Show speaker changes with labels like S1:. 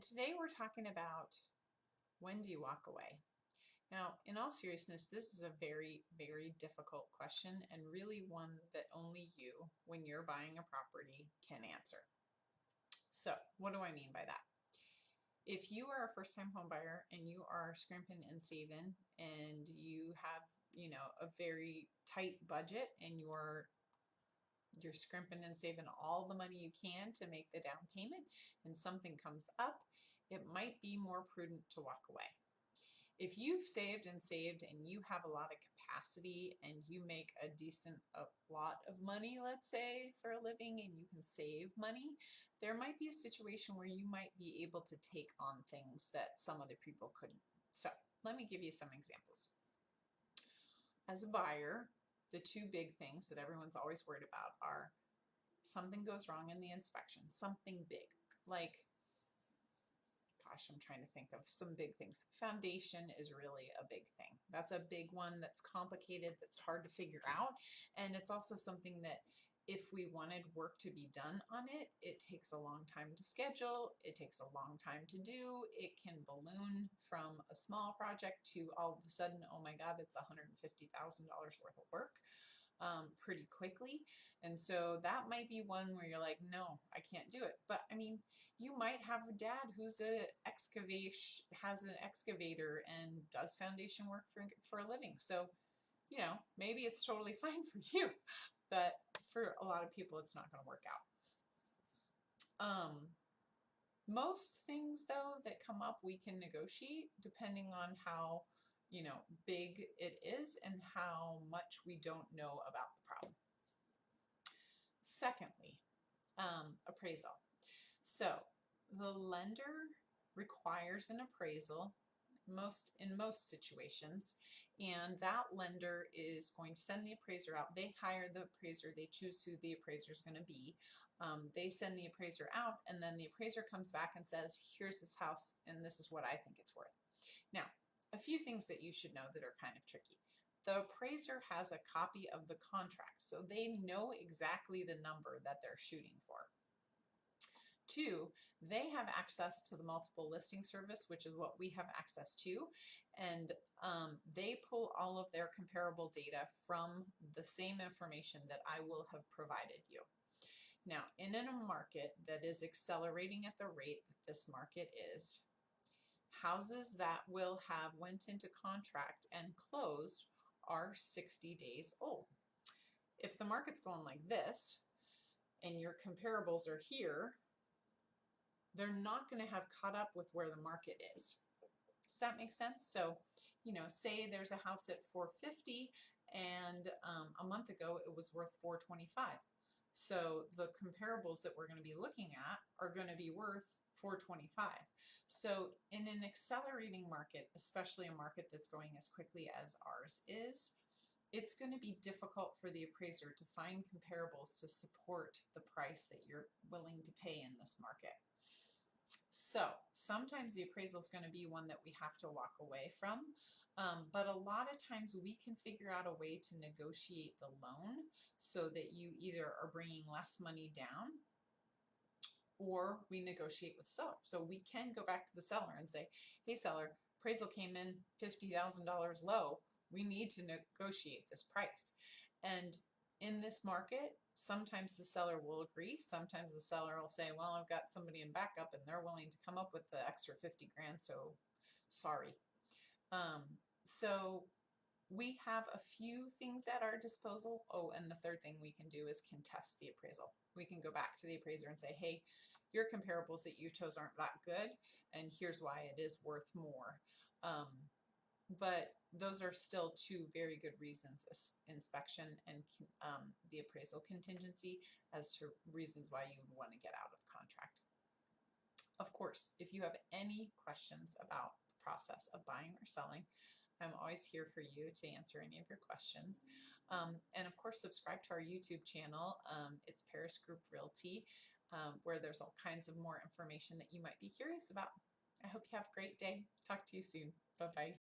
S1: Today we're talking about when do you walk away? Now, in all seriousness, this is a very, very difficult question and really one that only you, when you're buying a property, can answer. So, what do I mean by that? If you are a first-time home buyer and you are scrimping and saving and you have, a very tight budget and you're scrimping and saving all the money you can to make the down payment and something comes up, it might be more prudent to walk away. If you've saved and saved and you have a lot of capacity and you make a lot of money, let's say, for a living, and you can save money, there might be a situation where you might be able to take on things that some other people couldn't. So let me give you some examples. As a buyer, the two big things that everyone's always worried about are something goes wrong in the inspection, something big, like, gosh, I'm trying to think of some big things. Foundation is really a big thing. That's a big one that's complicated, that's hard to figure out. And it's also something that if we wanted work to be done on it, it takes a long time to schedule. It takes a long time to do. It can balloon from a small project to all of a sudden, oh my God, it's $150,000 worth of work. Pretty quickly. And so that might be one where you're like, no, I can't do it. But I mean, you might have a dad who's has an excavator and does foundation work for a living. So, maybe it's totally fine for you, but for a lot of people, it's not going to work out. Most things though that come up, we can negotiate depending on how big it is and how much we don't know about the problem. Secondly, appraisal. So the lender requires an appraisal in most situations, and that lender is going to send the appraiser out. They hire the appraiser, they choose who the appraiser is going to be. They send the appraiser out, and then the appraiser comes back and says, here's this house and this is what I think it's worth. Now, a few things that you should know that are kind of tricky. The appraiser has a copy of the contract, so they know exactly the number that they're shooting for. Two, they have access to the multiple listing service, which is what we have access to, and they pull all of their comparable data from the same information that I will have provided you. Now, in a market that is accelerating at the rate that this market is, houses that will have went into contract and closed are 60 days old. If the market's going like this and your comparables are here, they're not going to have caught up with where the market is. Does that make sense? So, say there's a house at 450 and a month ago it was worth 425. So the comparables that we're going to be looking at are going to be worth 425. So in an accelerating market, especially a market that's going as quickly as ours is, it's going to be difficult for the appraiser to find comparables to support the price that you're willing to pay in this market. So sometimes the appraisal is going to be one that we have to walk away from, but a lot of times we can figure out a way to negotiate the loan so that you either are bringing less money down or we negotiate with the seller. So we can go back to the seller and say, hey seller, appraisal came in $50,000 low. We need to negotiate this price. And in this market, sometimes the seller will agree. Sometimes the seller will say, well, I've got somebody in backup and they're willing to come up with the extra 50 grand, so sorry. So we have a few things at our disposal. Oh, and the third thing we can do is contest the appraisal. We can go back to the appraiser and say, hey, your comparables that you chose aren't that good, and here's why it is worth more. But those are still two very good reasons, inspection and the appraisal contingency, as to reasons why you would want to get out of the contract. Of course, if you have any questions about the process of buying or selling, I'm always here for you to answer any of your questions. And of course, subscribe to our YouTube channel. It's Paris Group Realty, where there's all kinds of more information that you might be curious about. I hope you have a great day. Talk to you soon. Bye-bye.